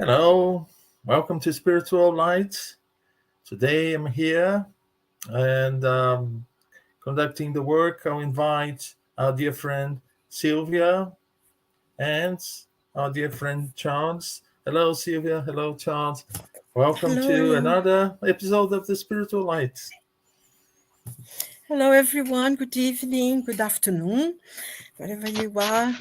Hello, welcome to Spiritual Light. Today I'm here and conducting the work. I'll invite our dear friend Silvia and our dear friend Charles. Hello, Silvia. Hello, Charles. Welcome to Hello. another episode of the Spiritual Light. Hello, everyone. Good evening, good afternoon, wherever you are.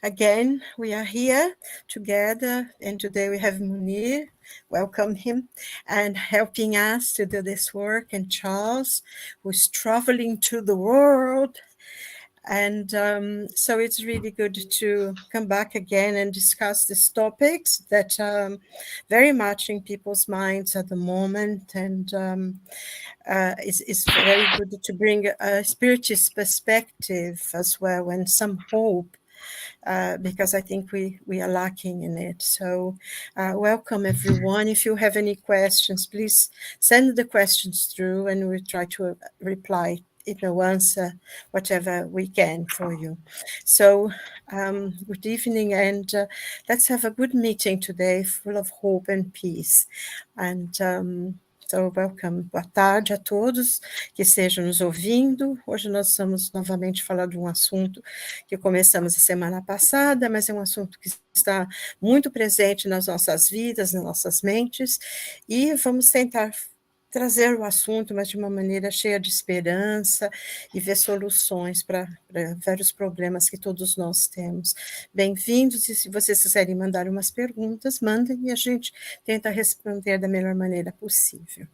Again, we are here together, and today we have Munir. Welcome him and helping us to do this work, and Charles, who's traveling to the world. And so it's really good to come back again and discuss these topics that very much in people's minds at the moment. And it's very good to bring a spiritist perspective as well and some hope. Because I think we are lacking in it. So welcome everyone. If you have any questions, please send the questions through and we'll try to reply, answer whatever we can for you. So good evening, and let's have a good meeting today, full of hope and peace. And so, welcome. Boa tarde a todos que estejam nos ouvindo. Hoje nós vamos novamente falar de um assunto que começamos a semana passada, mas é um assunto que está muito presente nas nossas vidas, nas nossas mentes, e vamos tentar trazer o assunto, mas de uma maneira cheia de esperança e ver soluções para vários problemas que todos nós temos. Bem-vindos, e se vocês quiserem mandar umas perguntas, mandem e a gente tenta responder da melhor maneira possível.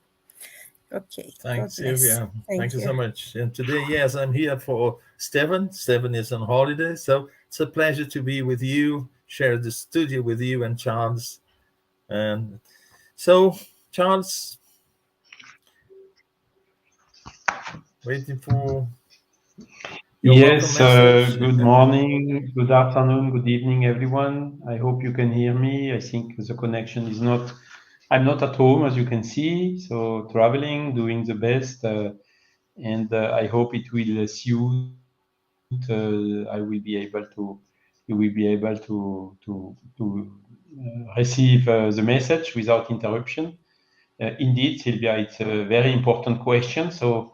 Okay. Thanks, Silvia. Thank you so much. And today, yes, I'm here for Stevan. Stevan is on holiday, so it's a pleasure to be with you, share the studio with you and Charles. And so, Charles, waiting for your yes, good message. morning, good afternoon, good evening, everyone. I hope you can hear me. I think the connection is not, I'm not at home, as you can see, so traveling, doing the best, and I hope it will suit, I will be able to, you will be able to receive the message without interruption. Indeed, Silvia, it's a very important question. So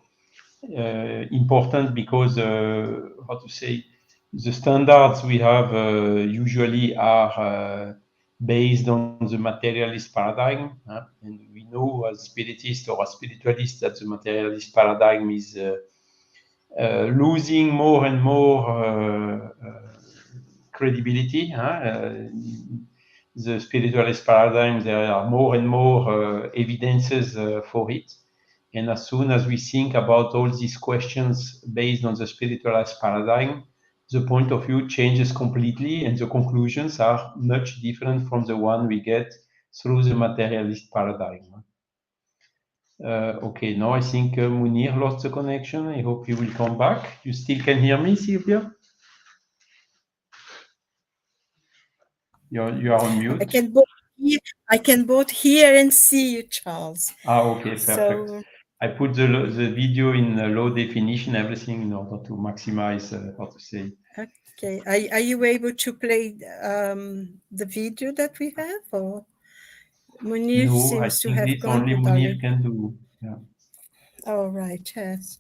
important because how to say, the standards we have usually are based on the materialist paradigm, and we know as spiritists or as spiritualists that the materialist paradigm is losing more and more credibility. The spiritualist paradigm, there are more and more evidences for it. And as soon as we think about all these questions based on the spiritualist paradigm, the point of view changes completely and the conclusions are much different from the one we get through the materialist paradigm. Okay, now I think Munir lost the connection. I hope he will come back. You still can hear me, Silvia? You are on mute. I can both hear and see you, Charles. Okay, perfect. So, I put the video in low definition, everything in order to maximize, how to say. Okay. Are you able to play the video that we have? Or Munir no, seems to have this gone only Munir can do. Yeah. All right, yes.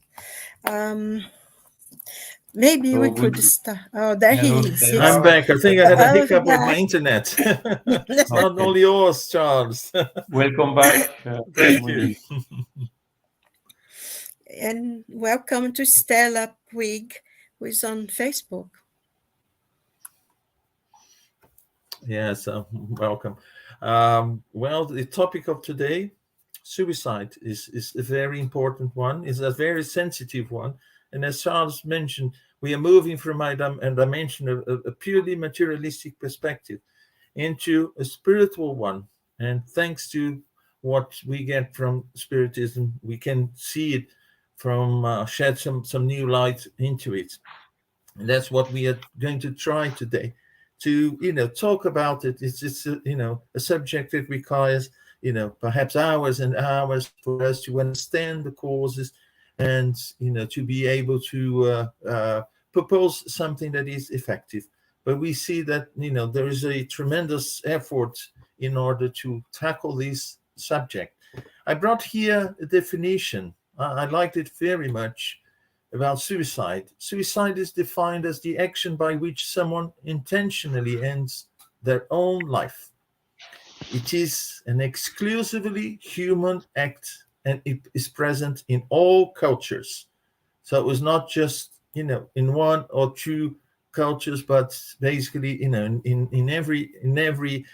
Maybe we could start. Oh, there he is. I'm back. I think I had a hiccup with my internet. It's not only yours, Charles. Welcome back. Thank you. And welcome to Stella Puig, who is on Facebook. Yes, welcome. Well, the topic of today, suicide, is a very important one. It's a very sensitive one. And as Charles mentioned, we are moving from a dimension of a purely materialistic perspective into a spiritual one. And thanks to what we get from Spiritism, we can see it from shed some new light into it. And that's what we are going to try today. To talk about it. It's a subject that requires perhaps hours and hours for us to understand the causes and to be able to propose something that is effective. But we see that there is a tremendous effort in order to tackle this subject. I brought here a definition. I liked it very much about suicide. Suicide is defined as the action by which someone intentionally ends their own life. It is an exclusively human act, and it is present in all cultures. So it was not just, in one or two cultures, but basically, in every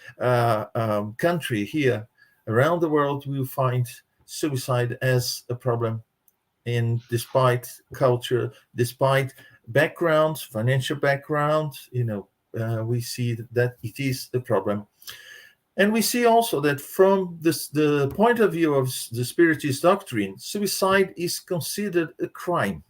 country here around the world, we will find suicide as a problem. And despite culture, despite background, financial background, we see that it is a problem. And we see also that from the point of view of the Spiritist doctrine, suicide is considered a crime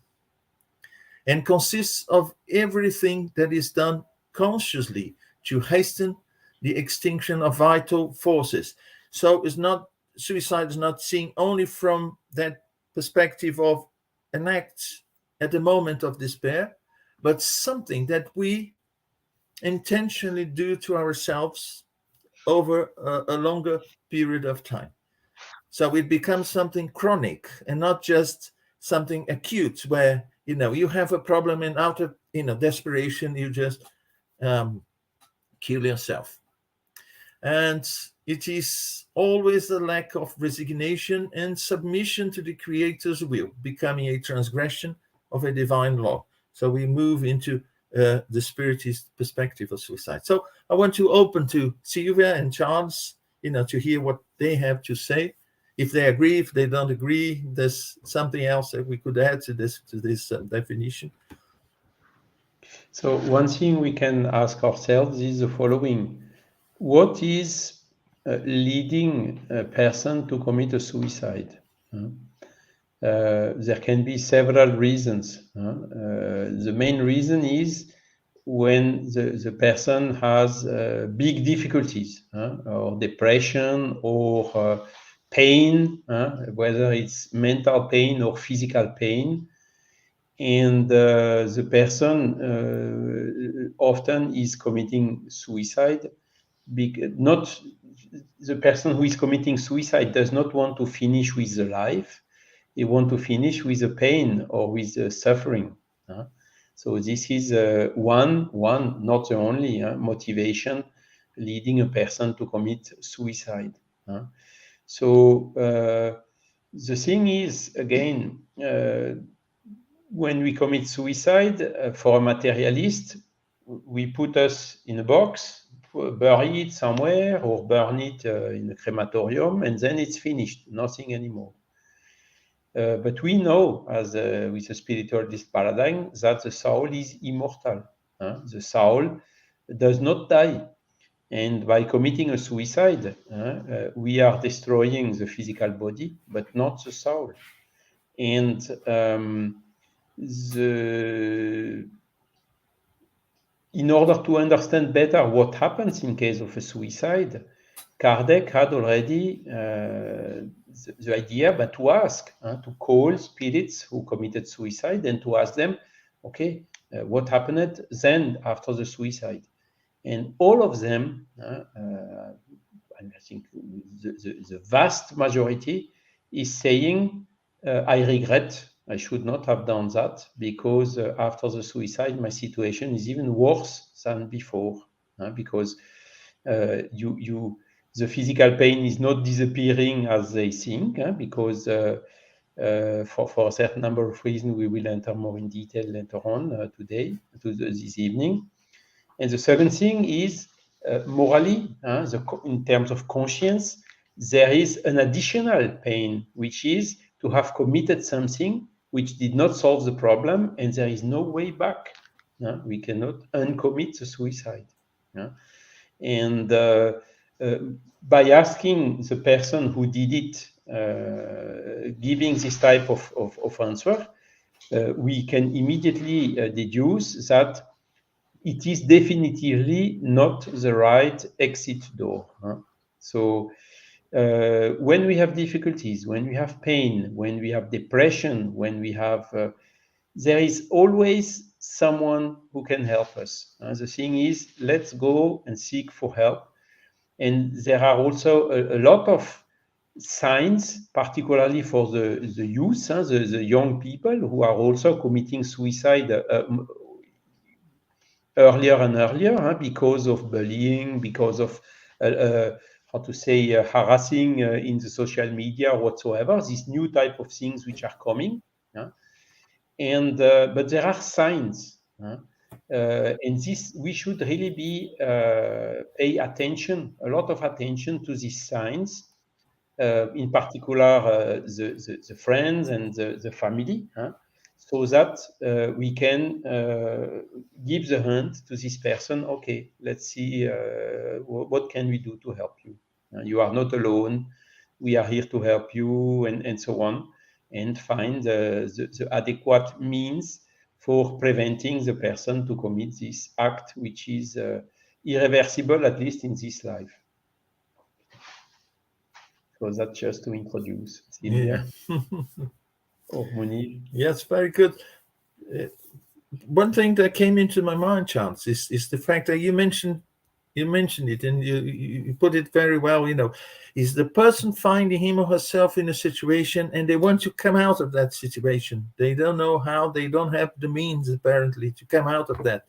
and consists of everything that is done consciously to hasten the extinction of vital forces. So suicide is not seen only from that perspective of an act at the moment of despair, but something that we intentionally do to ourselves over a longer period of time. So it becomes something chronic and not just something acute where, you have a problem and out of, desperation, you just kill yourself. And it is always a lack of resignation and submission to the Creator's will, becoming a transgression of a divine law. So we move into the Spiritist perspective of suicide. So I want to open to Silvia and Charles, to hear what they have to say. If they agree, if they don't agree, there's something else that we could add to this definition. So one thing we can ask ourselves is the following: what is leading a person to commit a suicide? There can be several reasons. The main reason is when the person has big difficulties, or depression, or pain, whether it's mental pain or physical pain. And the person often is committing suicide. Not the person who is committing suicide does not want to finish with the life. He wants to finish with the pain or with the suffering. So this is one, not the only motivation leading a person to commit suicide. So the thing is, again, when we commit suicide, for a materialist, we put us in a box, bury it somewhere, or burn it in a crematorium, and then it's finished, nothing anymore. But we know, as with the spiritualist paradigm, that the soul is immortal. The soul does not die. And by committing a suicide, we are destroying the physical body, but not the soul. And in order to understand better what happens in case of a suicide, Kardec had already the idea, but to ask, to call spirits who committed suicide and to ask them, okay, what happened then after the suicide? And all of them, I think the vast majority is saying, I regret, I should not have done that, because after the suicide, my situation is even worse than before, because the physical pain is not disappearing as they think, because for a certain number of reasons, we will enter more in detail later on today, this evening. And the second thing is morally, in terms of conscience, there is an additional pain, which is to have committed something which did not solve the problem, and there is no way back. We cannot uncommit the suicide. And by asking the person who did it, giving this type of answer, we can immediately deduce that it is definitively not the right exit door. So when we have difficulties, when we have pain, when we have depression, when we have, there is always someone who can help us. The thing is, let's go and seek for help. And there are also a lot of signs, particularly for the youth, the young people who are also committing suicide earlier and earlier, because of bullying, because of how to say harassing in the social media or whatsoever. These new type of things which are coming, and but there are signs, and this we should really be pay attention, a lot of attention to these signs. In particular, the friends and the family, so that we can give the hand to this person. Okay, let's see what can we do to help you. You are not alone. We are here to help you, and so on, and find the adequate means for preventing the person to commit this act, which is irreversible, at least in this life. So that's just to introduce Silvia. Yeah. Oh, Munir. Yes, very good. One thing that came into my mind, Chance, is the fact that you mentioned it, and you put it very well. Is the person finding him or herself in a situation, and they want to come out of that situation. They don't know how. They don't have the means, apparently, to come out of that.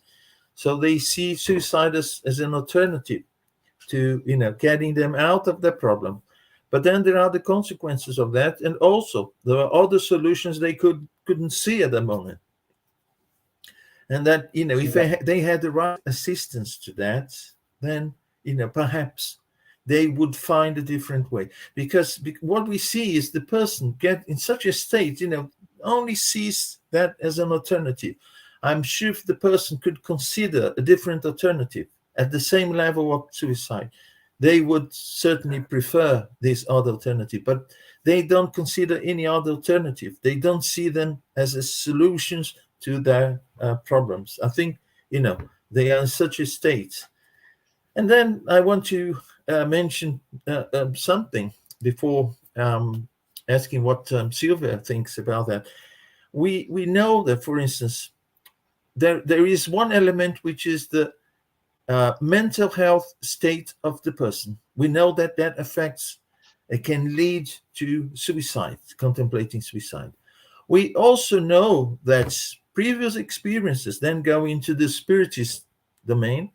So they see suicide as an alternative to getting them out of the problem. But then there are the consequences of that, and also there are other solutions they couldn't see at the moment. And that if they had the right assistance to that, then perhaps they would find a different way. Because what we see is the person get in such a state, only sees that as an alternative. I'm sure if the person could consider a different alternative at the same level of suicide, they would certainly prefer this other alternative. But they don't consider any other alternative. They don't see them as a solutions to their problems. I think they are in such a state. And then I want to mention something before asking what Silvia thinks about that. We know that, for instance, there is one element which is the mental health state of the person. We know that affects, it can lead to suicide, contemplating suicide. We also know that previous experiences then go into the spiritist domain.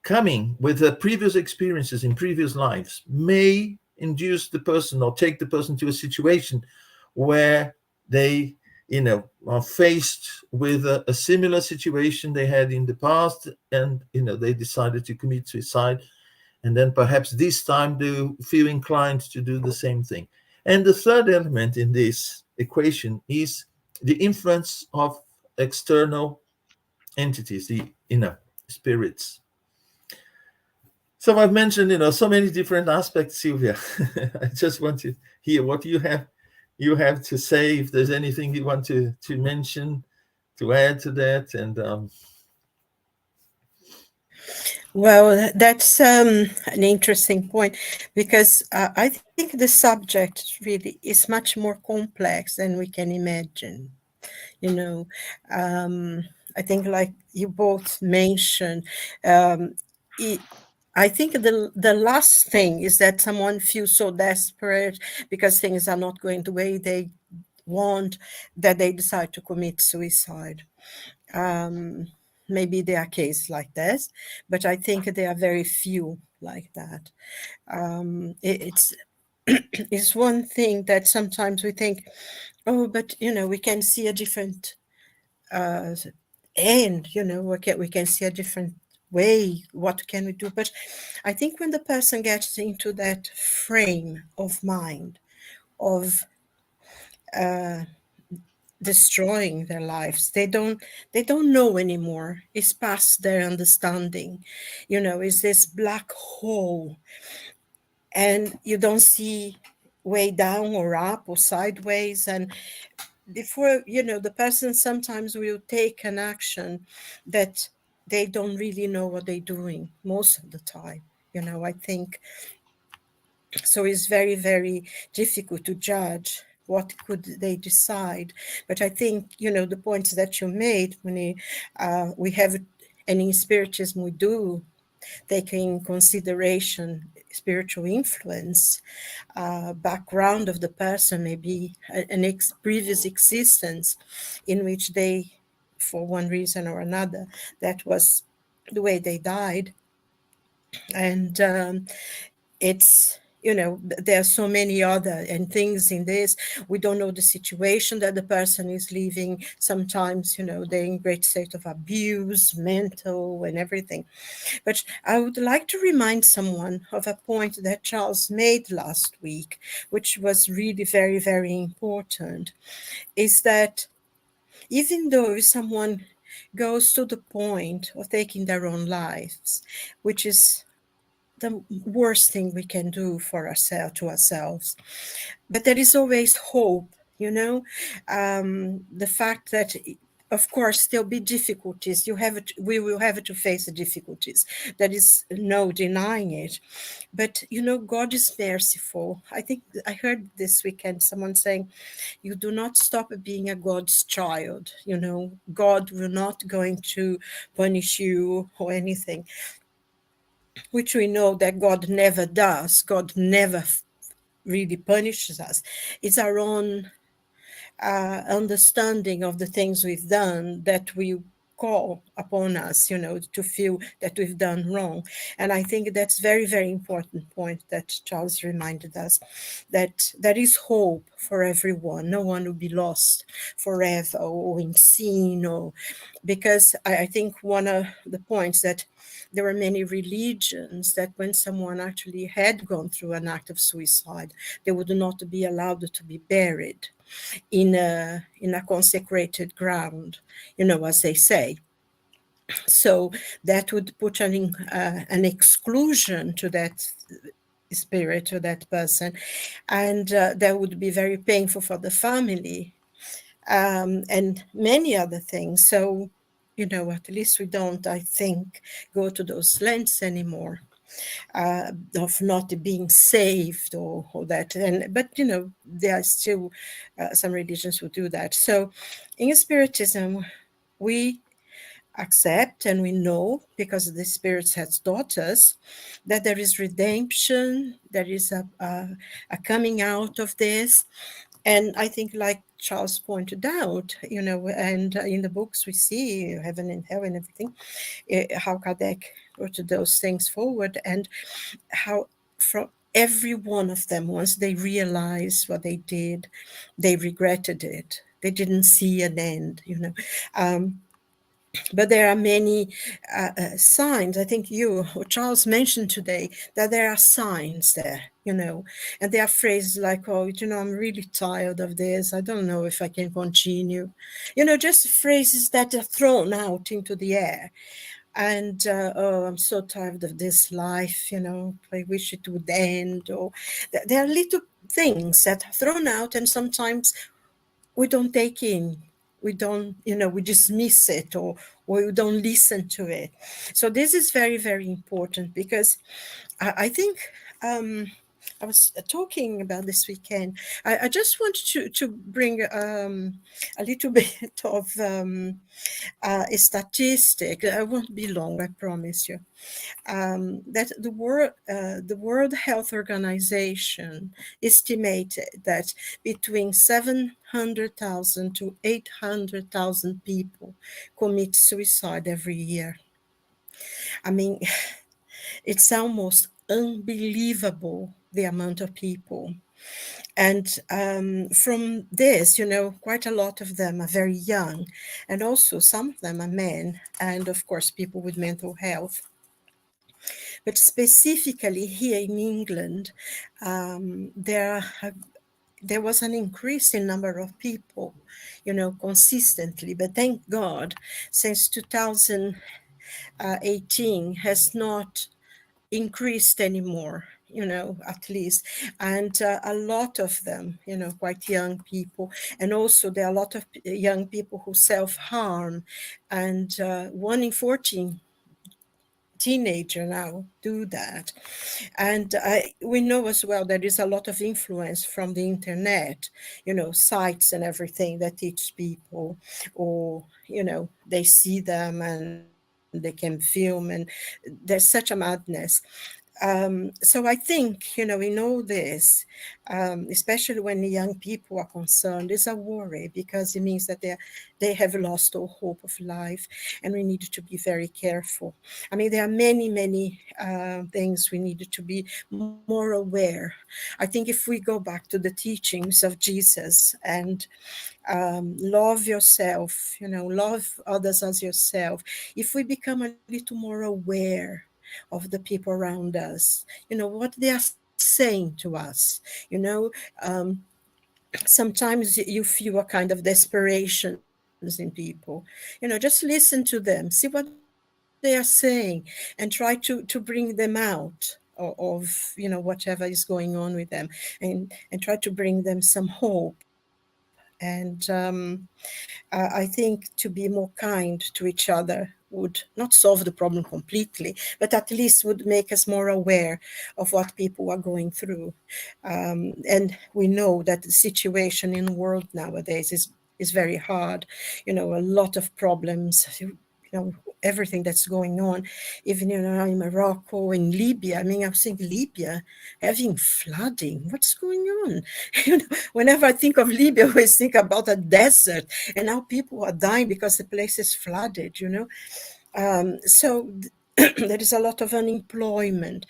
Coming with the previous experiences in previous lives may induce the person or take the person to a situation where they are faced with a similar situation they had in the past, and they decided to commit suicide, and then perhaps this time they feel inclined to do the same thing. And the third element in this equation is the influence of external entities, the spirits. So I've mentioned so many different aspects, Silvia. I just want to hear what you have to say, if there's anything you want to mention, to add to that. And well, that's an interesting point, because I think the subject really is much more complex than we can imagine. I think, like you both mentioned, I think the last thing is that someone feels so desperate because things are not going the way they want, that they decide to commit suicide. Maybe there are cases like this, but I think there are very few like that. It's one thing that sometimes we think, oh, but we can see a different end. We can see a different way. What can we do? But I think when the person gets into that frame of mind of destroying their lives, they don't know anymore. It's past their understanding. It's this black hole, and you don't see way down or up or sideways. And before the person sometimes will take an action that they don't really know what they're doing most of the time. I think so. It's very, very difficult to judge what could they decide. But I think the points that you made, when we have, and in Spiritism we do taking in consideration spiritual influence, background of the person, maybe an previous existence in which they, for one reason or another, that was the way they died. And it's, there are so many other and things in this. We don't know the situation that the person is living. Sometimes, they're in great state of abuse, mental and everything. But I would like to remind someone of a point that Charles made last week, which was really very, very important, is that even though someone goes to the point of taking their own lives, which is the worst thing we can do for ourselves, to ourselves, but there is always hope. The fact that, of course, there'll be difficulties. We will have to face the difficulties. There is no denying it. But God is merciful. I think I heard this weekend someone saying, "You do not stop being a God's child. God will not going to punish you or anything," which we know that God never does. God never really punishes us. It's our own understanding of the things we've done that we call upon us, to feel that we've done wrong. And I think that's very, very important point that Charles reminded us, that there is hope for everyone. No one will be lost forever or in sin, or because I think one of the points that there are many religions that when someone actually had gone through an act of suicide, they would not be allowed to be buried in a consecrated ground, as they say. So that would put an exclusion to that spirit, to that person, and that would be very painful for the family, and many other things. So, at least we don't, I think, go to those lengths anymore. Of not being saved or that, but there are still some religions who do that. So in Spiritism, we accept and we know, because the spirits has taught us, that there is redemption, there is a coming out of this. And I think, like Charles pointed out, and in the books we see heaven and hell and everything, how Kardec brought those things forward, and how from every one of them, once they realized what they did, they regretted it. They didn't see an end, but there are many signs. I think you or Charles mentioned today that there are signs there, and there are phrases like, "Oh, I'm really tired of this. I don't know if I can continue." Just phrases that are thrown out into the air. And, "Oh, I'm so tired of this life, I wish it would end." Or there are little things that are thrown out, and sometimes we don't take in. We don't, we dismiss it, or we don't listen to it. So this is very, very important, because I think I was talking about this weekend. I just want to bring a little bit of a statistic. I won't be long, I promise you. That the World Health Organization estimated that between 700,000 to 800,000 people commit suicide every year. I mean, it's almost unbelievable, the amount of people. And from this, quite a lot of them are very young, and also some of them are men, and of course people with mental health. But specifically here in England, there was an increase in number of people, consistently. But thank God, since 2018 has not increased anymore, at least. And a lot of them, quite young people. And also there are a lot of young people who self-harm. And 1 in 14 teenager now do that. And we know as well there is a lot of influence from the internet, sites and everything that teach people, or they see them and they can film, and there's such a madness. So I think, in all this, especially when the young people are concerned, is a worry, because it means that they have lost all hope of life, and we need to be very careful. I mean, there are many, many things we need to be more aware. I think if we go back to the teachings of Jesus and love yourself, love others as yourself, if we become a little more aware of the people around us, what they are saying to us, sometimes you feel a kind of desperations in people, just listen to them, see what they are saying, and try to bring them out of whatever is going on with them, and try to bring them some hope. And I think to be more kind to each other would not solve the problem completely, but at least would make us more aware of what people are going through. And we know that the situation in the world nowadays is very hard. A lot of problems, everything that's going on, even in Morocco, in Libya. I mean, I was thinking Libya having flooding. What's going on? Whenever I think of Libya, I always think about a desert, and now people are dying because the place is flooded. So there is a lot of unemployment.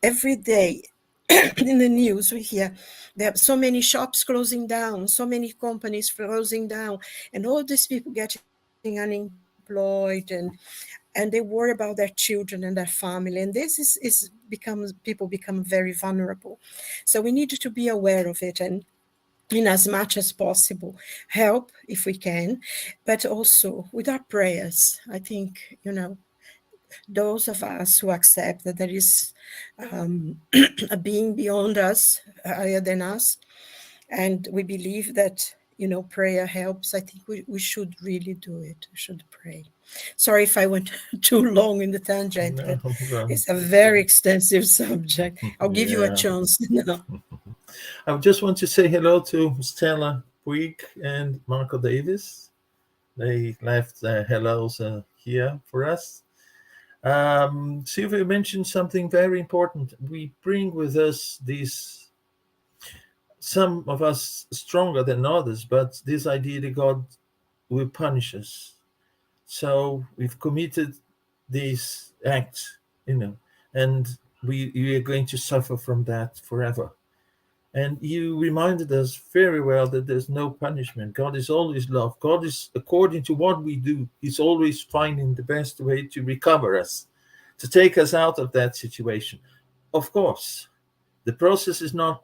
Every day in the news we hear there are so many shops closing down, so many companies closing down, and all these people getting unemployed, and they worry about their children and their family, and this becomes, people become very vulnerable. So we need to be aware of it, and in as much as possible help if we can, but also with our prayers. I think those of us who accept that there is a being beyond us, higher than us, and we believe that prayer helps, I think we should really do it. We should pray. Sorry if I went too long in the tangent, but it's a very extensive subject. I'll give you a chance now. I just want to say hello to Stella Puig and Marco Davis. They left their hellos here for us. Silvia mentioned something very important. We bring with us these, some of us stronger than others, but this idea that God will punish us. So we've committed these acts, and we are going to suffer from that forever. And you reminded us very well that there's no punishment. God is always love. God is, according to what we do, He's always finding the best way to recover us, to take us out of that situation. Of course, the process is not,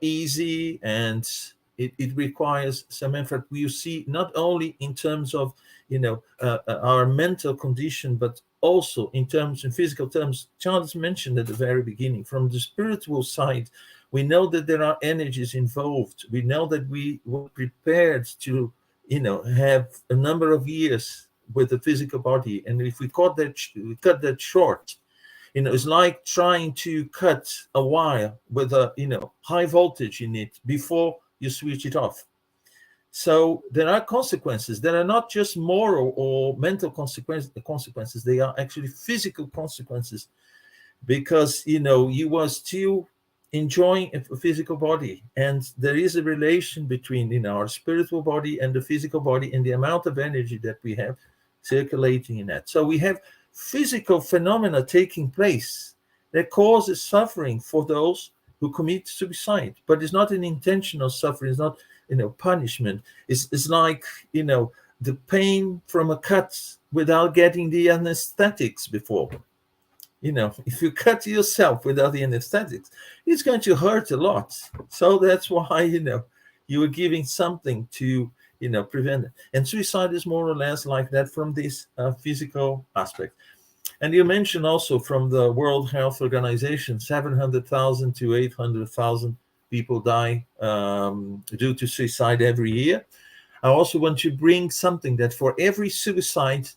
easy, and it requires some effort. We see not only in terms of, our mental condition, but also in physical terms. Charles mentioned at the very beginning, from the spiritual side, we know that there are energies involved. We know that we were prepared to, have a number of years with the physical body, and if we cut that short, it's like trying to cut a wire with a high voltage in it before you switch it off. So there are consequences. There are not just moral or mental consequences. They are actually physical consequences, because you are still enjoying a physical body, and there is a relation between our spiritual body and the physical body, and the amount of energy that we have circulating in that. So we have physical phenomena taking place that causes suffering for those who commit suicide, but it's not an intentional suffering. It's not punishment. It's like the pain from a cut without getting the anesthetics before. If you cut yourself without the anesthetics, it's going to hurt a lot. So that's why you are giving something to prevent it. And suicide is more or less like that from this physical aspect. And you mentioned also from the World Health Organization, 700,000 to 800,000 people die due to suicide every year. I also want to bring something that for every suicide,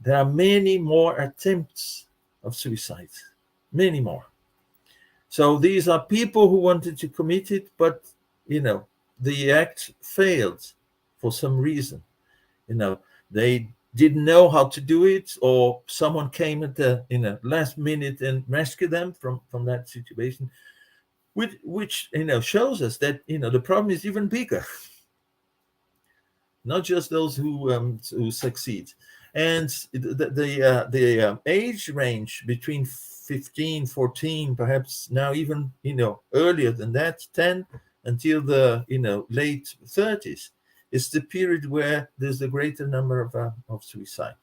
there are many more attempts of suicide, many more. So these are people who wanted to commit it, but the act failed for some reason. They didn't know how to do it, or someone came at the last minute and rescued them from that situation, which shows us that the problem is even bigger, not just those who succeed. And the age range between 15, 14, perhaps now even earlier than that, 10 until the late 30s, is the period where there's a greater number of suicide.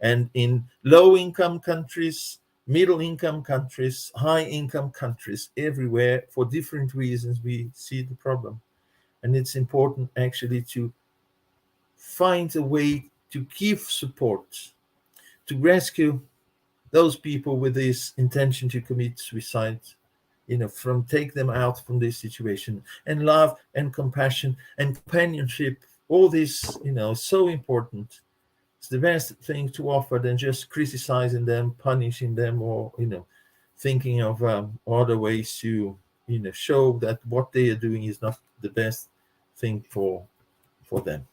And in low-income countries, middle-income countries, high-income countries, everywhere, for different reasons, we see the problem. And it's important actually to find a way to give support, to rescue those people with this intention to commit suicide, from take them out from this situation. And love and compassion and companionship, all this, is so important. It's the best thing to offer than just criticizing them, punishing them, or thinking of other ways to show that what they are doing is not the best thing for them.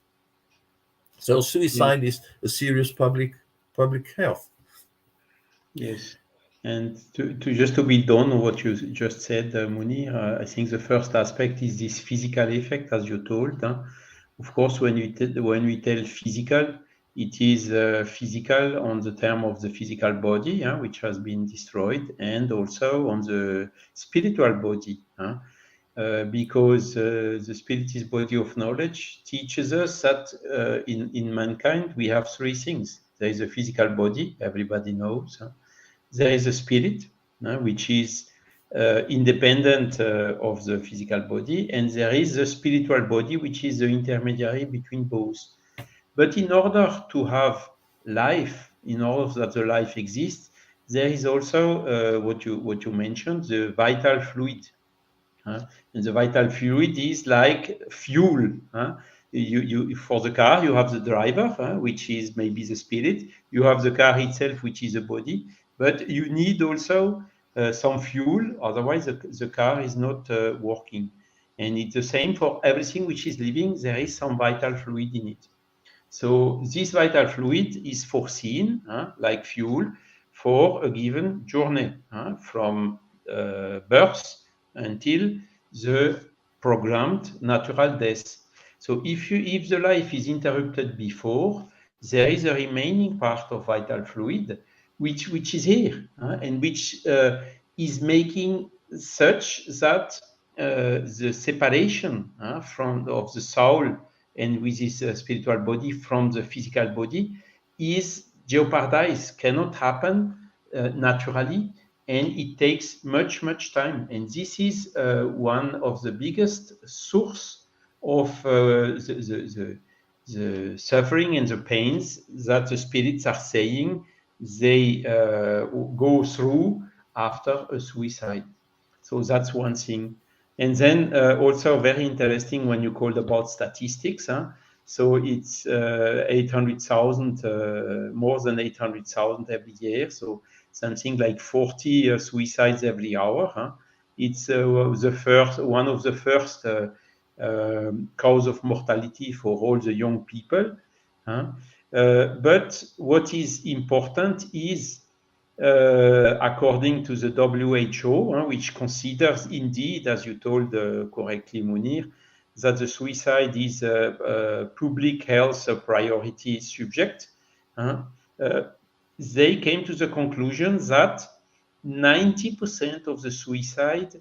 So suicide is a serious public health. Yes. And to just to build on what you just said, Munir, I think the first aspect is this physical effect, as you told. Of course, when we tell physical, it is physical on the term of the physical body, which has been destroyed, and also on the spiritual body, because the spirit is body of knowledge, teaches us that in mankind we have three things. There is a physical body, everybody knows. There is a spirit, which is independent of the physical body, and there is the spiritual body, which is the intermediary between both. But in order to have life, in order that the life exists, there is also what you mentioned, the vital fluid. And the vital fluid is like fuel. You for the car, you have the driver, which is maybe the spirit. You have the car itself, which is the body. But you need also some fuel, otherwise the car is not working. And it's the same for everything which is living. There is some vital fluid in it. So this vital fluid is foreseen, like fuel, for a given journey, from birth until the programmed natural death. So if the life is interrupted before, there is a remaining part of vital fluid which is here, and which is making such that the separation of the soul and with this spiritual body from the physical body is jeopardized, cannot happen naturally, and it takes much time. And this is one of the biggest source of the suffering and the pains that the spirits are saying they go through after a suicide. So that's one thing. And then also very interesting when you called about statistics. So it's 800,000, more than 800,000 every year. So something like 40 suicides every hour. It's one of the first cause of mortality for all the young people. But what is important is, according to the WHO, which considers indeed, as you told correctly, Munir, that the suicide is a public health priority subject, they came to the conclusion that 90% of the suicide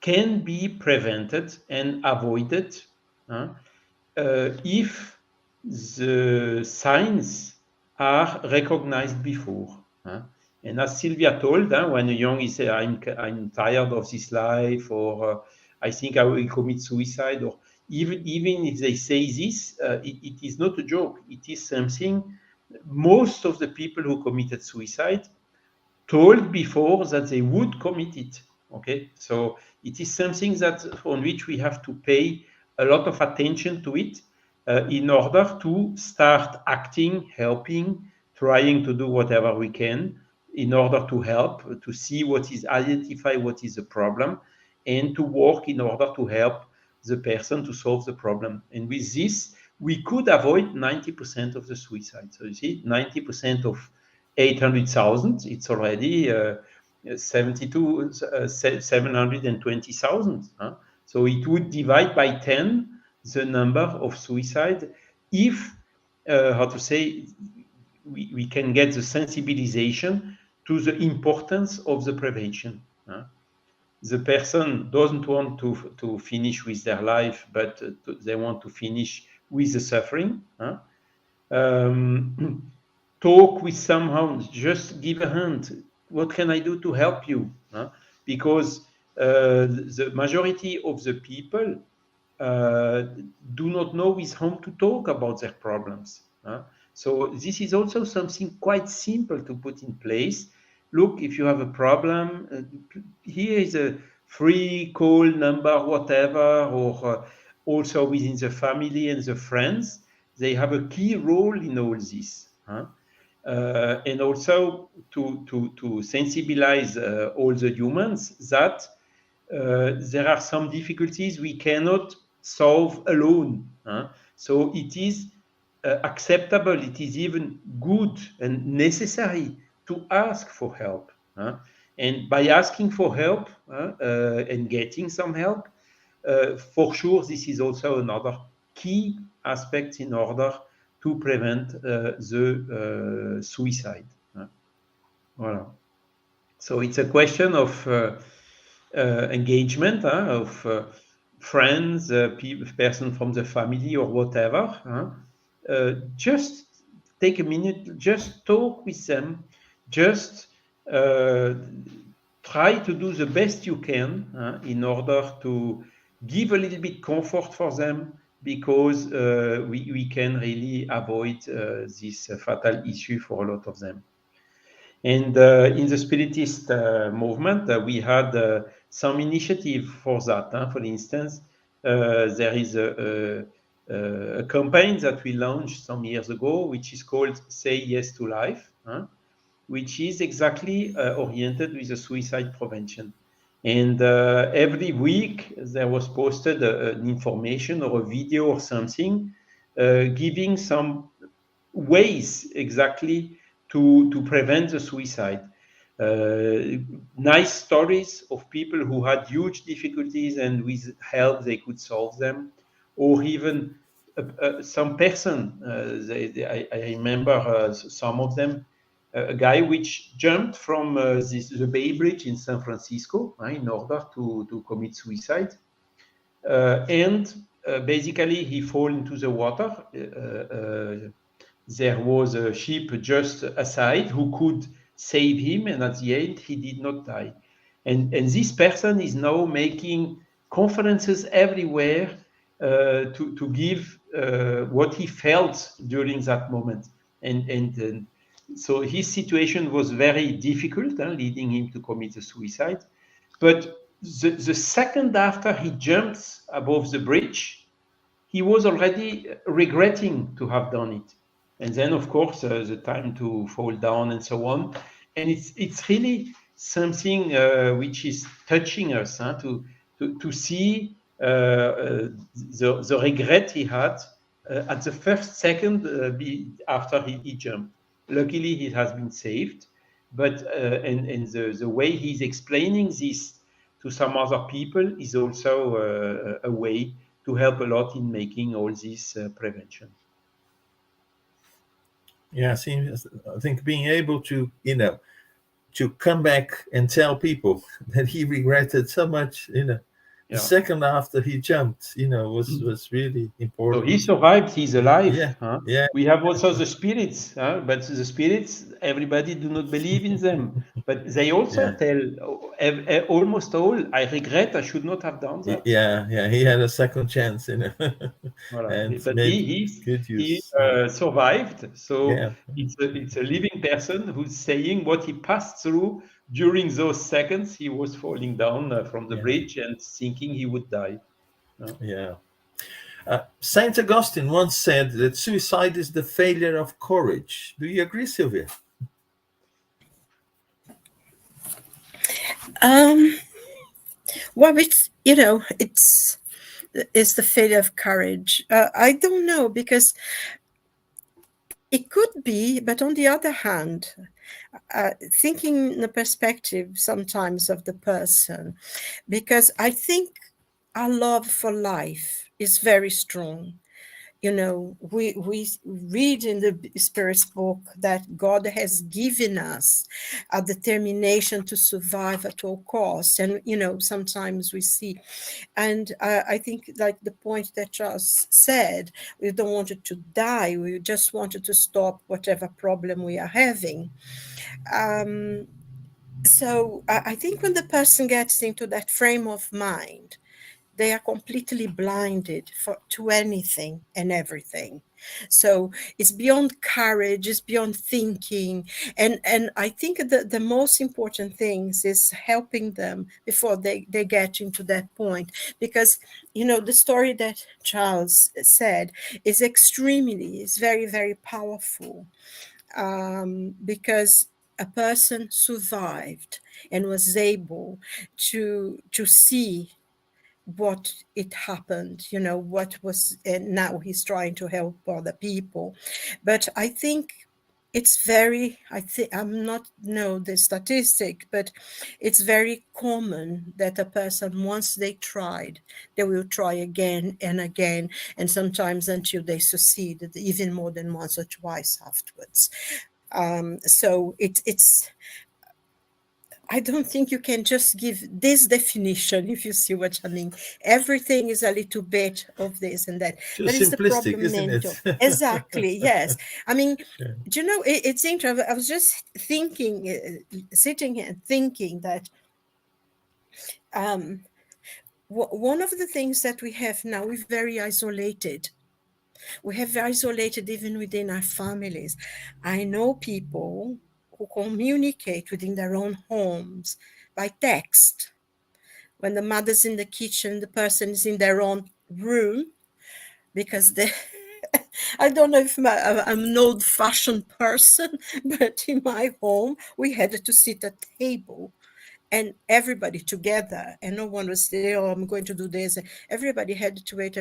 can be prevented and avoided if the signs are recognized before. And as Silvia told, when a young is I'm tired of this life, or I think I will commit suicide, or even if they say this, it is not a joke. It is something most of the people who committed suicide told before that they would commit it. Okay, so it is something that on which we have to pay a lot of attention to it in order to start acting, helping, trying to do whatever we can in order to help, to see identify what is the problem, and to work in order to help the person to solve the problem. And with this, we could avoid 90% of the suicide. So you see, 90% of 800,000, it's already 720,000. So it would divide by 10 the number of suicide if, we can get the sensibilization to the importance of the prevention. The person doesn't want to finish with their life, but they want to finish with the suffering. Talk with someone, just give a hand. What can I do to help you? Because the majority of the people do not know with whom to talk about their problems. So this is also something quite simple to put in place. Look, if you have a problem, here is a free call number, whatever, or also within the family and the friends, they have a key role in all this. And also to sensibilize all the humans that there are some difficulties we cannot solve alone. So it is acceptable, it is even good and necessary to ask for help. And by asking for help and getting some help, for sure, this is also another key aspect in order to prevent the suicide. Voilà. So it's a question of engagement of friends, person from the family or whatever. Just take a minute, just talk with them, just try to do the best you can in order to give a little bit comfort for them, because we can really avoid this fatal issue for a lot of them. And in the Spiritist movement, we had some initiative for that. For instance, there is a campaign that we launched some years ago, which is called Say Yes to Life, which is exactly oriented with the suicide prevention. And every week there was posted an information or a video or something giving some ways exactly to prevent the suicide. Nice stories of people who had huge difficulties and with help they could solve them, or even some person, I remember some of them, a guy which jumped from the Bay Bridge in San Francisco in order to commit suicide. And basically he fell into the water. There was a ship just aside who could save him, and at the end he did not die. And this person is now making conferences everywhere to give what he felt during that moment. And so his situation was very difficult, leading him to commit a suicide. But the second after he jumps above the bridge, he was already regretting to have done it. And then, of course, the time to fall down and so on. And it's really something which is touching us to see the regret he had at the first second after he jumped. Luckily, he has been saved. But and the way he's explaining this to some other people is also a way to help a lot in making all this prevention. Yeah, I think being able to, to come back and tell people that he regretted so much, the second after he jumped, was really important. So he survived, he's alive. Yeah. We have also the spirits, but the spirits, everybody do not believe in them. But they also tell almost all, I regret, I should not have done that. Yeah, he had a second chance, Voilà. And but made good use. He survived. So it's a living person who's saying what he passed through during those seconds he was falling down from the bridge and thinking he would die. Saint Augustine once said that suicide is the failure of courage. Do you agree, Silvia? Well, it's is the failure of courage? I don't know, because it could be, but on the other hand, thinking in the perspective sometimes of the person, because I think our love for life is very strong. You know, we read in the Spirit's book that God has given us a determination to survive at all costs. And, you know, sometimes we see, and I think, like the point that Charles said, we don't want it to die. We just wanted to stop whatever problem we are having. So I think when the person gets into that frame of mind, they are completely blinded to anything and everything. So it's beyond courage, it's beyond thinking. And I think the most important things is helping them before they get into that point. Because, you know, the story that Charles said is very, very powerful. Because a person survived and was able to see what it happened, you know, what was, and now he's trying to help other people. But I think it's very, I'm not know the statistic, but it's very common that a person, once they tried, they will try again and again, and sometimes until they succeed, even more than once or twice afterwards. So it's I don't think you can just give this definition, if you see what I mean. Everything is a little bit of this and that. Too But it's the simplistic, isn't problem. it? Exactly, yes. I mean, Yeah. do you know, it's interesting. I was just thinking, sitting here and thinking that one of the things that we have now, we're very isolated. We have isolated even within our families. I know people who communicate within their own homes by text. When the mother's in the kitchen, the person is in their own room, because they, I don't know if I'm an old-fashioned person, but in my home, we had to sit at table and everybody together, and no one was there, oh, I'm going to do this. Everybody had to wait,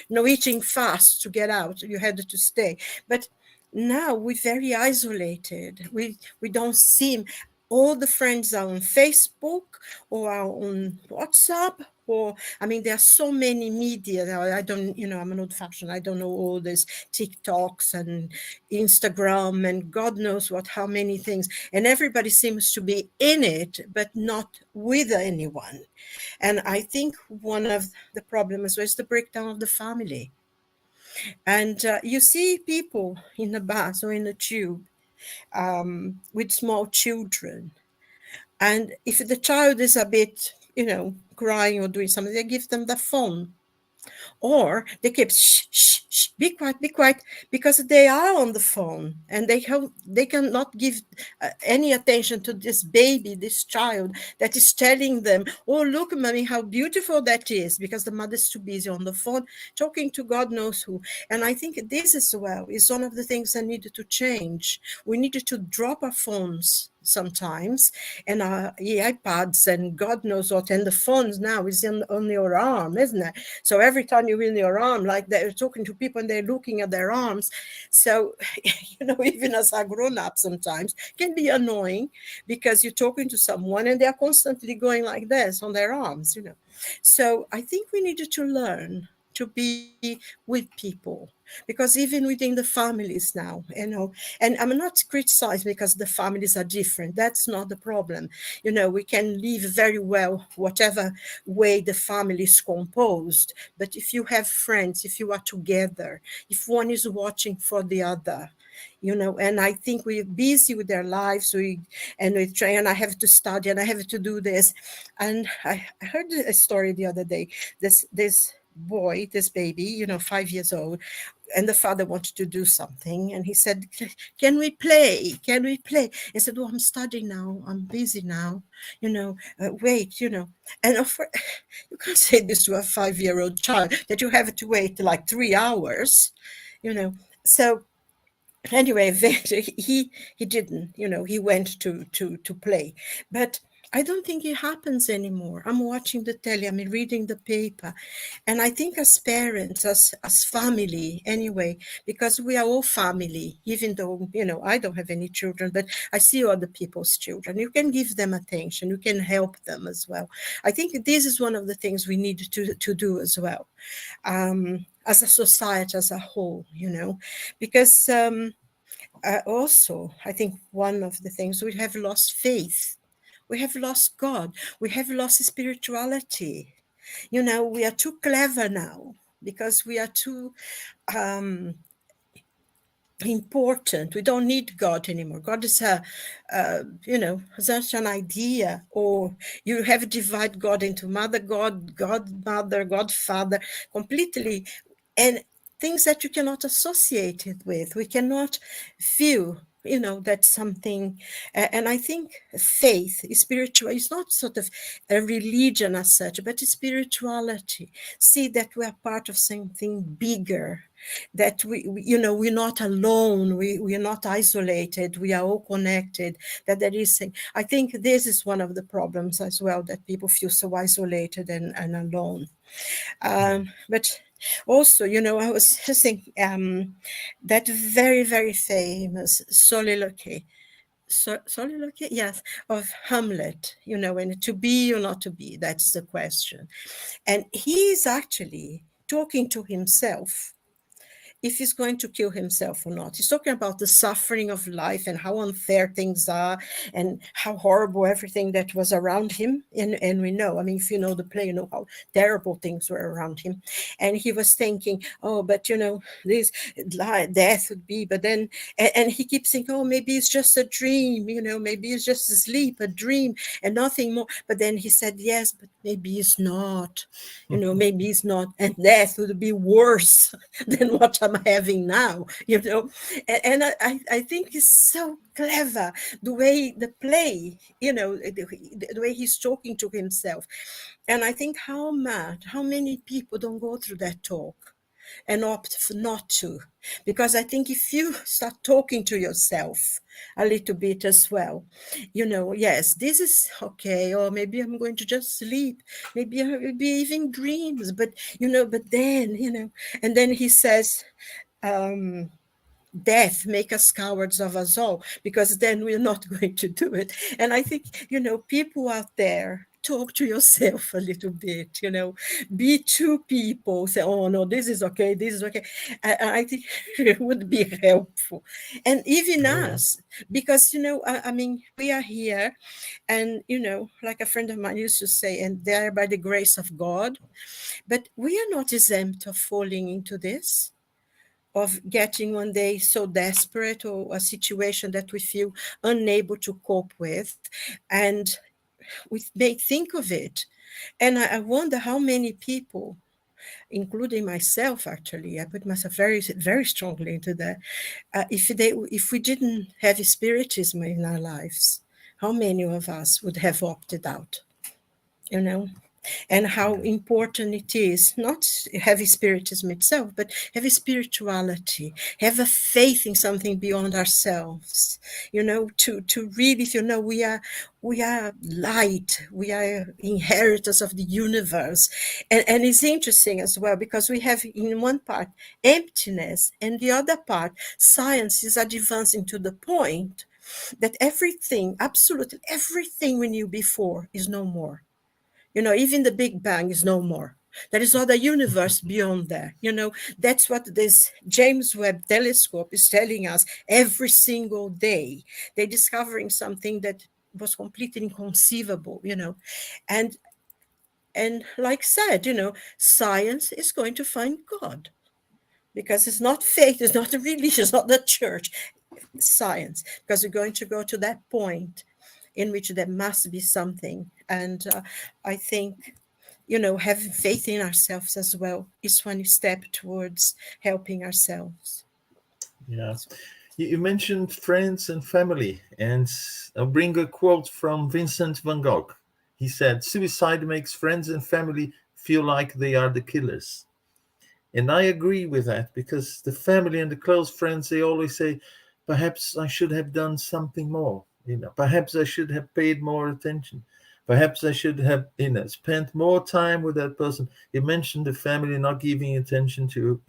no eating fast to get out. You had to stay. But now we're very isolated. We don't seem, all the friends are on Facebook or are on WhatsApp, or, I mean, there are so many media now. I don't, I'm an old fashioned. I don't know all this TikToks and Instagram and God knows how many things. And everybody seems to be in it, but not with anyone. And I think one of the problems was the breakdown of the family. And you see people in the bus or in the tube with small children. And if the child is a bit, crying or doing something, they give them the phone. Or they keep shh, shh, shh, be quiet, because they are on the phone and they cannot give any attention to this baby, this child that is telling them, oh, look, mommy, how beautiful that is, because the mother's too busy on the phone talking to God knows who. And I think this as well is one of the things that needed to change. We needed to drop our phones sometimes and our iPads and God knows what, and the phones now is on your arm, isn't it? So every time you're in your arm, like they're talking to people and they're looking at their arms. So, even as a grown-up sometimes can be annoying, because you're talking to someone and they're constantly going like this on their arms, So I think we needed to learn to be with people, because even within the families now, and I'm not criticizing because the families are different. That's not the problem. We can live very well, whatever way the family is composed. But if you have friends, if you are together, if one is watching for the other, and I think we're busy with their lives. We try, and I have to study and I have to do this. And I heard a story the other day. This boy, this baby, 5 years old, and the father wanted to do something, and he said, can we play? I said, oh, I'm studying now, I'm busy now, wait, and you can't say this to a 5-year-old child, that you have to wait like 3 hours, so anyway, he didn't, he went to play. But I don't think it happens anymore. I'm watching the telly, I'm reading the paper. And I think as parents, as family, anyway, because we are all family, even though, I don't have any children, but I see other people's children. You can give them attention. You can help them as well. I think this is one of the things we need to do as well, as a society as a whole, because also, I think one of the things, we have lost faith. We have lost God. We have lost spirituality. We are too clever now because we are too important. We don't need God anymore. God is such an idea, or you have divided God into mother God, godmother, godfather, completely, and things that you cannot associate it with. We cannot feel, that's something. And I think faith, spiritual, is not sort of a religion as such, but spirituality. See that we are part of something bigger, that we're not alone, we are not isolated, we are all connected, that there is, I think this is one of the problems as well, that people feel so isolated and alone. But also, I was just thinking, that very, very famous soliloquy, yes, of Hamlet, and to be or not to be, that's the question. And he's actually talking to himself, if he's going to kill himself or not. He's talking about the suffering of life and how unfair things are and how horrible everything that was around him. And we know, if you know the play, you know how terrible things were around him. And he was thinking, oh, but this death would be, but then, and he keeps thinking, oh, maybe it's just a dream, maybe it's just a sleep, a dream, and nothing more. But then he said, yes, but maybe it's not, maybe it's not. And death would be worse than what I'm having now, and I think it's so clever the way the play, the way he's talking to himself. And I think how many people don't go through that talk and opt not to, because I think if you start talking to yourself a little bit as well, yes, this is okay, or maybe I'm going to just sleep, maybe it will be even dreams, but but then, and then he says, death make us cowards of us all, because then we're not going to do it. And I think, people out there, talk to yourself a little bit, be two people, say, oh no, this is okay, and I think it would be helpful. And even us, because we are here, and like a friend of mine used to say, and there by the grace of God, but we are not exempt of falling into this, of getting one day so desperate, or a situation that we feel unable to cope with, and we may think of it. And I wonder how many people, including myself, actually, I put myself very, very strongly into that, if we didn't have spiritism in our lives, how many of us would have opted out, and how important it is, not heavy spiritism itself, but heavy spirituality, have a faith in something beyond ourselves, to really, we are light, we are inheritors of the universe. And it's interesting as well, because we have in one part emptiness, and the other part, science is advancing to the point that everything, absolutely everything we knew before is no more. Even the Big Bang is no more. There is other universe beyond there. That's what this James Webb telescope is telling us every single day. They're discovering something that was completely inconceivable, and like said, science is going to find God, because it's not faith, it's not the religion, it's not the church, it's science, because we're going to go to that point in which there must be something. And I think, having faith in ourselves as well is one step towards helping ourselves. Yeah. You mentioned friends and family, and I'll bring a quote from Vincent van Gogh. He said, suicide makes friends and family feel like they are the killers. And I agree with that, because the family and the close friends, they always say, perhaps I should have done something more. Perhaps I should have paid more attention. Perhaps I should have, spent more time with that person. You mentioned the family not giving attention to,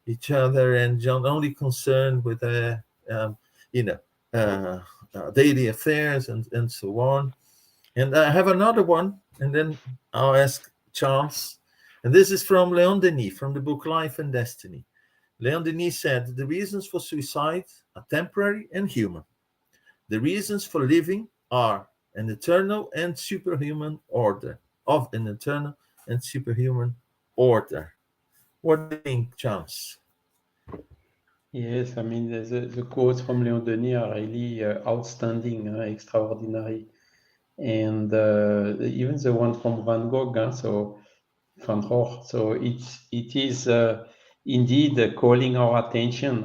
each other and only concerned with their, you know, daily affairs and so on. And I have another one, and then I'll ask Charles. And this is from Leon Denis, from the book Life and Destiny. Leon Denis said, the reasons for suicide are temporary and human. The reasons for living are an eternal and superhuman order, of an eternal and superhuman order. What do you think, Charles? Yes, I mean, the quotes from Leon Denis are really outstanding, extraordinary. And even the one from Van Gogh, so Van Gogh. So it is indeed calling our attention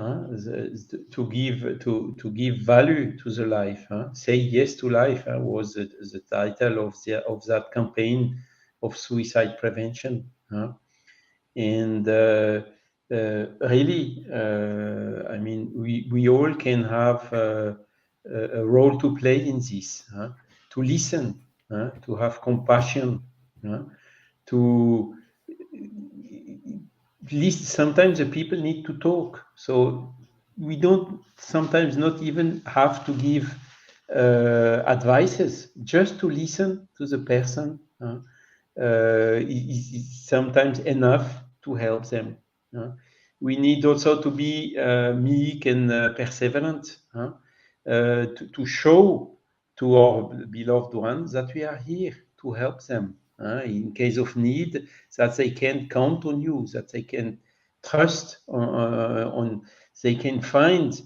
to give value to the life. Say yes to life was the title of that campaign of suicide prevention. And really, I mean, we all can have a role to play in this. To listen, to have compassion, to listen. Sometimes the people need to talk, so we don't sometimes not even have to give advices, just to listen to the person is sometimes enough to help them. We need also to be meek and perseverant, to show to our beloved ones that we are here to help them in case of need, that they can count on you, that they can trust on they can find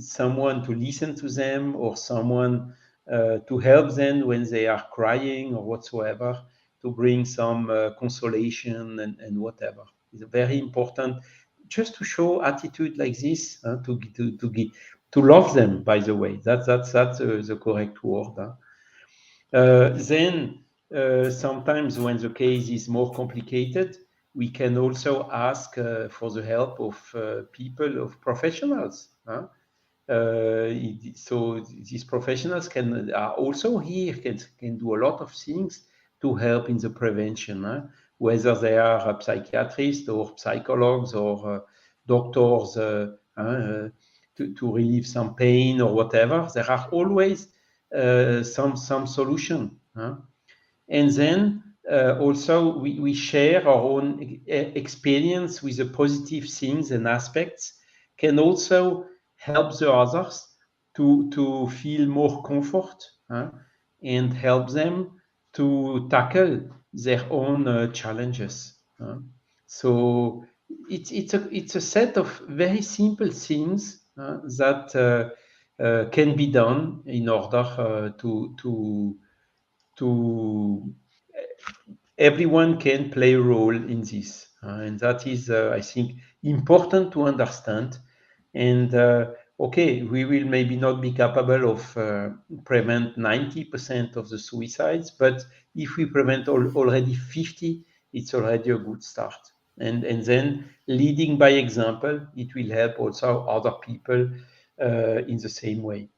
someone to listen to them, or someone to help them when they are crying or whatsoever, to bring some consolation and whatever. It's very important just to show attitude like this, to love them, by the way. That's the correct word. Then sometimes when the case is more complicated, we can also ask for the help of people, of professionals. So these professionals are also here, can do a lot of things to help in the prevention, whether they are psychiatrists or psychologists or doctors to relieve some pain or whatever. There are always some solution. And then also we share our own experience with the positive things and aspects, can also help the others to feel more comfort and help them to tackle their own challenges. So it's a set of very simple things that can be done in order to everyone can play a role in this, and that is, I think, important to understand. And okay, we will maybe not be capable of prevent 90% of the suicides, but if we prevent already 50, it's already a good start. And then leading by example, it will help also other people in the same way.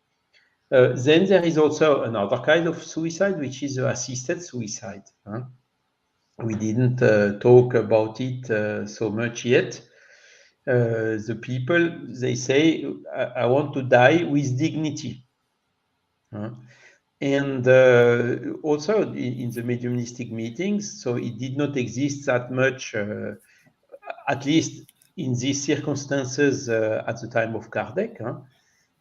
Then there is also another kind of suicide, which is assisted suicide. We didn't talk about it so much yet. The people, they say, I want to die with dignity. And also in the mediumistic meetings, so it did not exist that much, at least in these circumstances at the time of Kardec.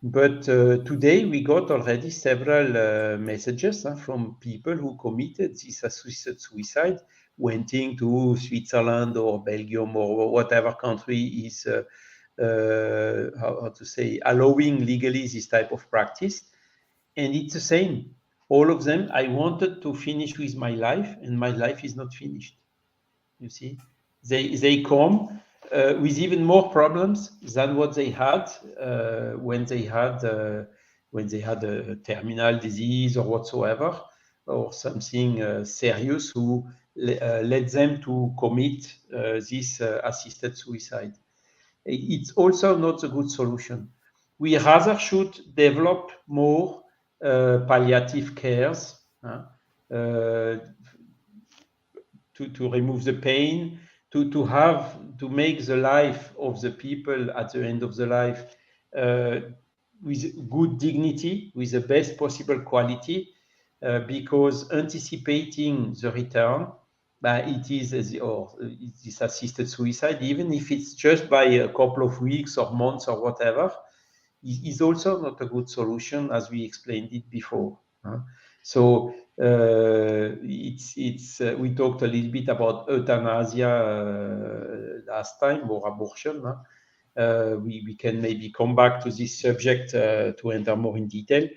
But today we got already several messages from people who committed this assisted suicide, went to Switzerland or Belgium or whatever country is, how to say, allowing legally this type of practice. And it's the same. All of them, I wanted to finish with my life, and my life is not finished. You see, they come with even more problems than what they had when they had a terminal disease or whatsoever, or something serious, who led them to commit this assisted suicide. It's also not a good solution. We rather should develop more palliative cares to remove the pain, to make the life of the people at the end of the life with good dignity, with the best possible quality, because anticipating the return, it is assisted suicide, even if it's just by a couple of weeks or months or whatever, is also not a good solution, as we explained it before. So we talked a little bit about euthanasia last time, or abortion. We can maybe come back to this subject to enter more in detail,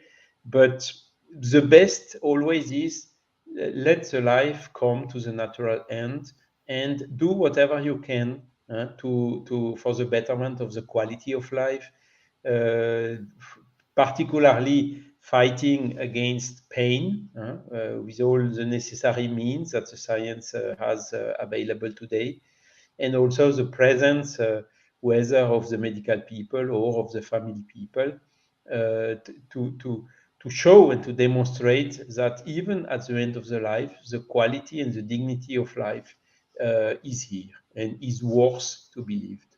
but the best always is let the life come to the natural end and do whatever you can for the betterment of the quality of life, particularly fighting against pain with all the necessary means that the science has available today, and also the presence, whether of the medical people or of the family people, to show and to demonstrate that even at the end of the life, the quality and the dignity of life is here and is worth to be lived.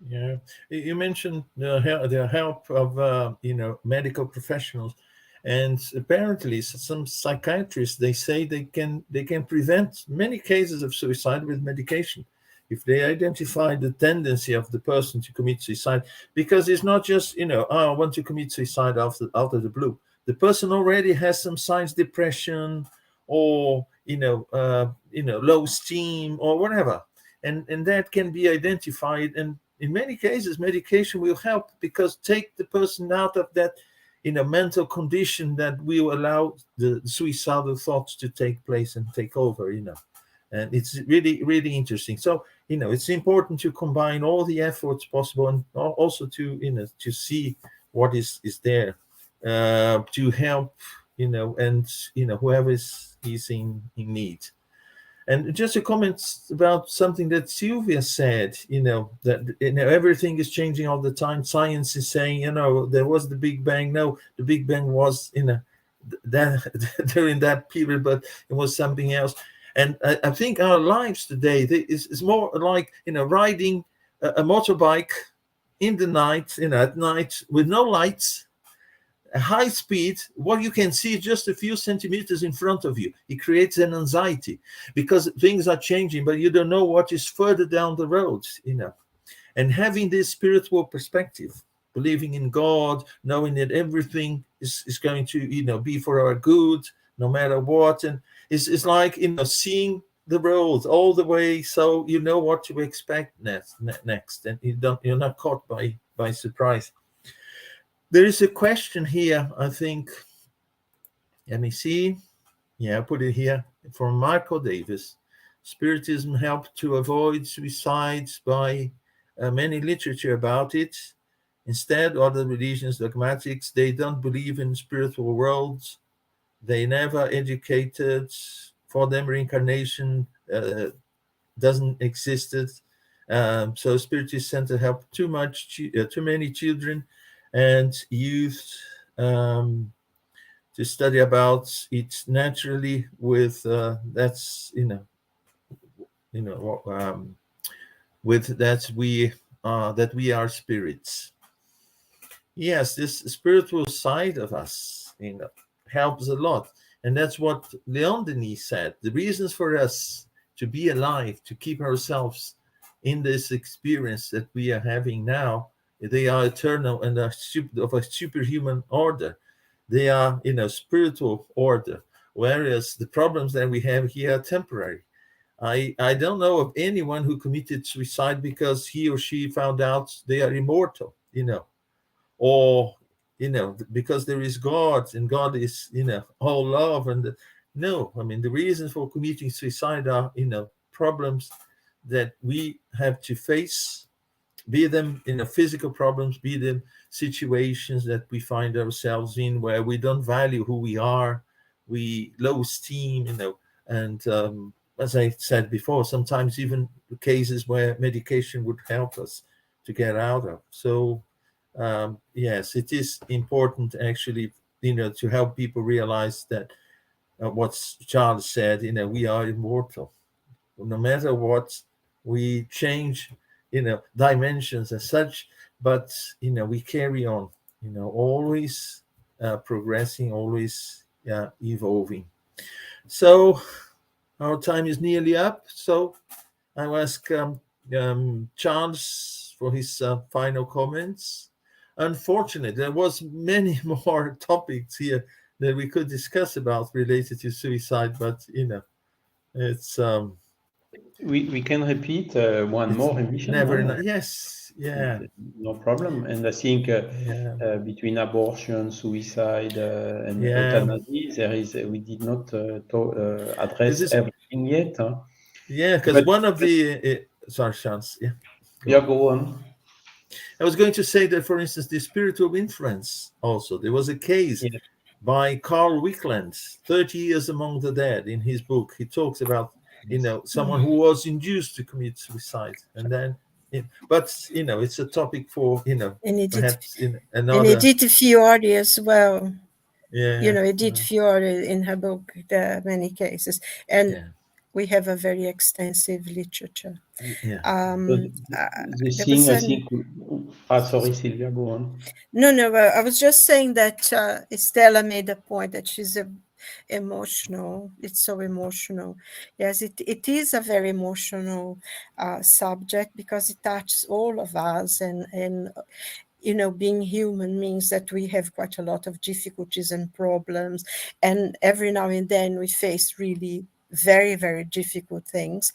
Yeah, you mentioned the help of medical professionals, and apparently some psychiatrists, they say they can prevent many cases of suicide with medication if they identify the tendency of the person to commit suicide, because it's not just I want to commit suicide out of the blue. The person already has some signs, depression, or low esteem or whatever, and that can be identified. And in many cases, medication will help, because take the person out of that mental condition that will allow the suicidal thoughts to take place and take over. And it's really, really interesting. So it's important to combine all the efforts possible, and also to to see what is there to help and whoever is in need. And just a comment about something that Silvia said, that everything is changing all the time. Science is saying, there was the Big Bang. No, the Big Bang was that during that period, but it was something else. And I think our lives today is more like riding a motorbike in the night, at night with no lights, a high speed. What you can see just a few centimeters in front of you. It creates an anxiety because things are changing, but you don't know what is further down the road. And having this spiritual perspective, believing in God, knowing that everything is going to be for our good, no matter what, and it's like seeing the road all the way, so you know what to expect next, and you're not caught by surprise. There is a question here, I think. Let me see. Yeah, I put it here from Michael Davis. Spiritism helped to avoid suicides by many literature about it. Instead, other religions, dogmatics, they don't believe in spiritual worlds. They never educated. For them, reincarnation doesn't existed. So Spiritist Center helped too many children and youth to study about it naturally with with that we are spirits. Yes, this spiritual side of us helps a lot, and that's what Leon Denis said. The reasons for us to be alive, to keep ourselves in this experience that we are having now, they are eternal and are of a superhuman order. They are spiritual order, whereas the problems that we have here are temporary. I don't know of anyone who committed suicide because he or she found out they are immortal, or because there is God and God is all love. And no, I mean, the reasons for committing suicide are problems that we have to face, be them physical problems, be them situations that we find ourselves in where we don't value who we are, we low esteem, and as I said before, sometimes even cases where medication would help us to get out of. So yes, it is important actually to help people realize that what Charles said, we are immortal. No matter what, we change, dimensions and such, but we carry on, always progressing, always evolving. So our time is nearly up. So I'll ask Charles for his final comments. Unfortunately, there was many more topics here that we could discuss about related to suicide, but it's we can repeat one it's more emission. never No? enough. Yes, yeah, No problem. And I think yeah, between abortion, suicide, and yeah. euthanasia, we did not This address is everything yet. Huh? yeah, because But one of the sorry, Chance, yeah. yeah, go on. I was going to say that, for instance, the spiritual influence. Also, there was a case Yeah. by Carl Wickland, 30 Years Among the Dead. In his book, he talks about someone who was induced to commit suicide, and then but it's a topic for perhaps in and another. Edith Fiore as well. Yeah, Edith Fiore in her book, there are many cases, and we have a very extensive literature. Yeah. The There thing was I think. Sorry, Silvia, go on. No, I was just saying that Stella made a point that she's emotional. It's so emotional. Yes, it is a very emotional subject because it touches all of us, and being human means that we have quite a lot of difficulties and problems, and every now and then we face really very, very difficult things.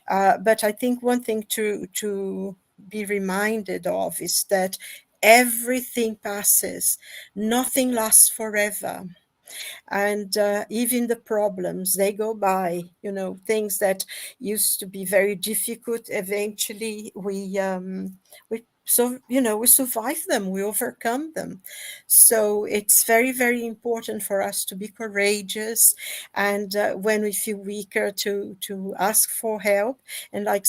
But I think one thing to be reminded of is that everything passes, nothing lasts forever. And even the problems, they go by. Things that used to be very difficult, eventually we survive them, we overcome them. So it's very, very important for us to be courageous, and when we feel weaker, to ask for help. And like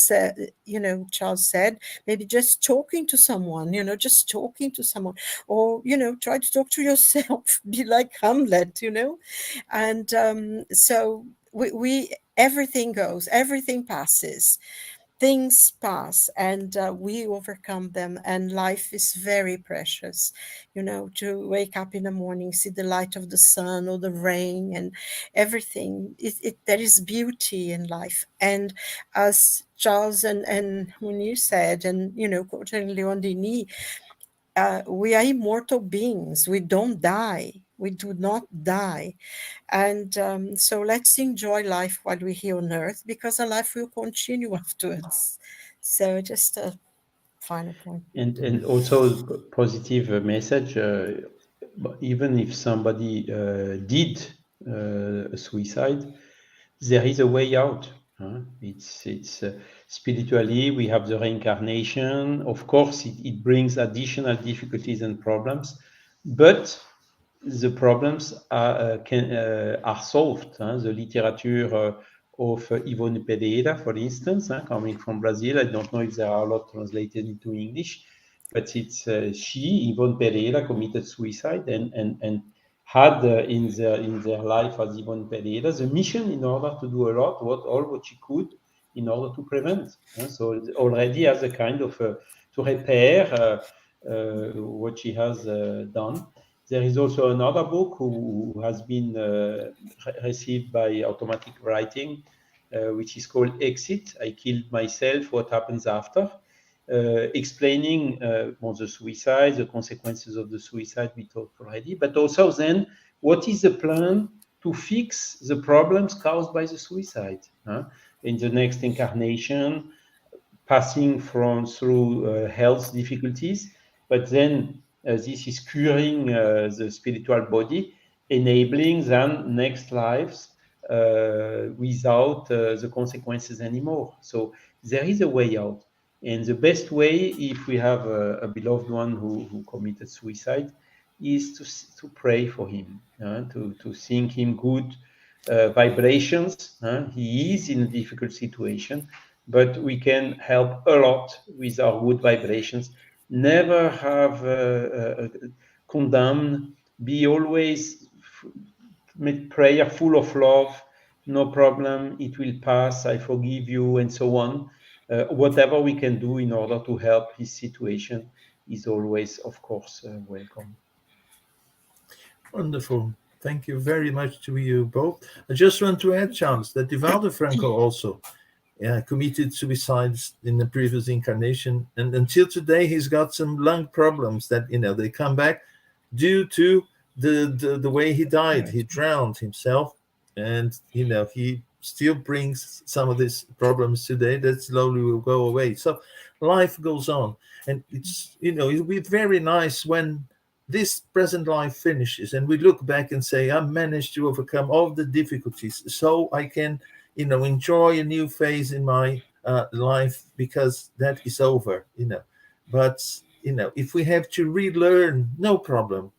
Charles said, maybe just talking to someone, or try to talk to yourself. Be like Hamlet, and so we everything goes, everything passes. Things pass, and we overcome them, and life is very precious. To wake up in the morning, see the light of the sun or the rain and everything. There is beauty in life. And as Charles and Munir said, and quoting Leon Denis, we are immortal beings. We don't die. We do not die. And so let's enjoy life while we're here on earth, because our life will continue afterwards. So just a final point. And also positive message, even if somebody did a suicide, there is a way out. It's spiritually, we have the reincarnation. Of course, it brings additional difficulties and problems, but the problems are solved. The literature of Ivone Pereira, for instance, coming from Brazil. I don't know if there are a lot translated into English, but it's Ivone Pereira committed suicide and had in their life as Ivone Pereira the mission in order to do all what she could in order to prevent. So already as a kind of to repair what she has done. There is also another book who has been received by automatic writing, which is called Exit. I Killed Myself, What Happens After, explaining the suicide, the consequences of the suicide we talked already, but also then what is the plan to fix the problems caused by the suicide in the next incarnation, passing through health difficulties, but then this is curing the spiritual body, enabling then next lives without the consequences anymore. So there is a way out. And the best way, if we have a beloved one who committed suicide, is to pray for him, to sing him good vibrations. He is in a difficult situation, but we can help a lot with our good vibrations. Never have condemned be always make prayer full of love. No problem, it will pass. I forgive you, and so on. Whatever we can do in order to help his situation is always, of course, welcome. Wonderful. Thank you very much to you both. I just want to add, Charles, that Divaldo Franco also committed suicide in the previous incarnation, and until today he's got some lung problems that they come back due to the way he died. He drowned himself, and he still brings some of these problems today that slowly will go away. So life goes on, and it'll be very nice when this present life finishes and we look back and say, I managed to overcome all the difficulties, so I can enjoy a new phase in my life, because that is over. But if we have to relearn, no problem.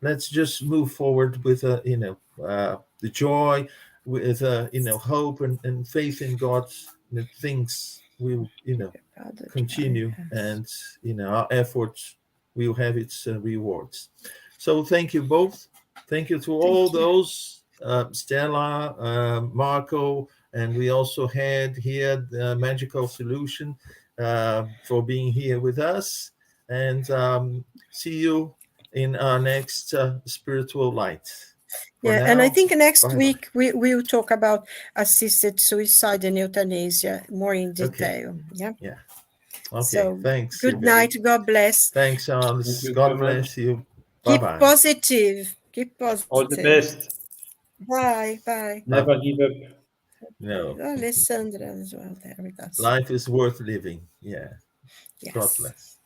Let's just move forward with the joy, with hope and faith in God, that things will continue, and our efforts will have its rewards. So thank you both. Thank you to all those, Stella, Marco, and we also had here the Magical Solution for being here with us. And see you in our next Spiritual Light. And I think next week we will talk about assisted suicide and euthanasia more in detail. Okay. Yeah. Okay. So, thanks. Good night. God bless. Thanks, Charles. God bless you. Keep Bye-bye. positive. Keep positive. All the best. Bye. Bye. Never give up. No. Alessandra as well there with us. Life is worth living. Yeah. God bless.